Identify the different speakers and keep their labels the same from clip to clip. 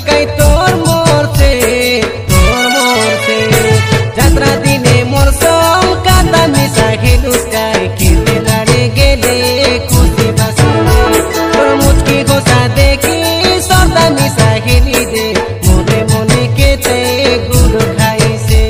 Speaker 1: কাই তোর মোরছে যাত্রা দিনে মোর সং কান্দা মিশা খেলুস কাই খেলে লাড়ে গেলে খুশি বাসি তোর মুচকি ঘোষা দেখি সদা মিশা খেলি দে মনে মনে কেতে গুড় খাইছে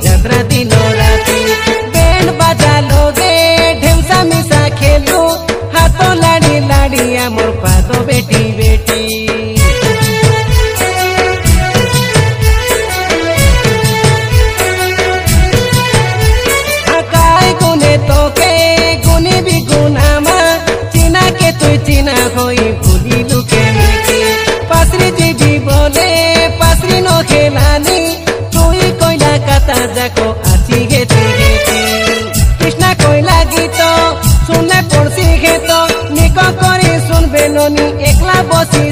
Speaker 1: যাত্রা দিন রাতি ব্যান্ড বাজা লোগে ঢেমসা মিশা খেলু হাত লাড়ি লাড়ি আমার পাদ বেটি বেটি আকাই গুনে তোকে গুনি বি গুনামা চিনাকে তুই চিনা হই ভুলি লুকে মিটি পাশরি দিবি বলে পাশরি ন খেলানি কাতা যাকো আছি গেছি গেছি কৃষ্ণা কইলা গীত শুনে পড়ছি খেত নিক করে শুনবে ননি একলা বসি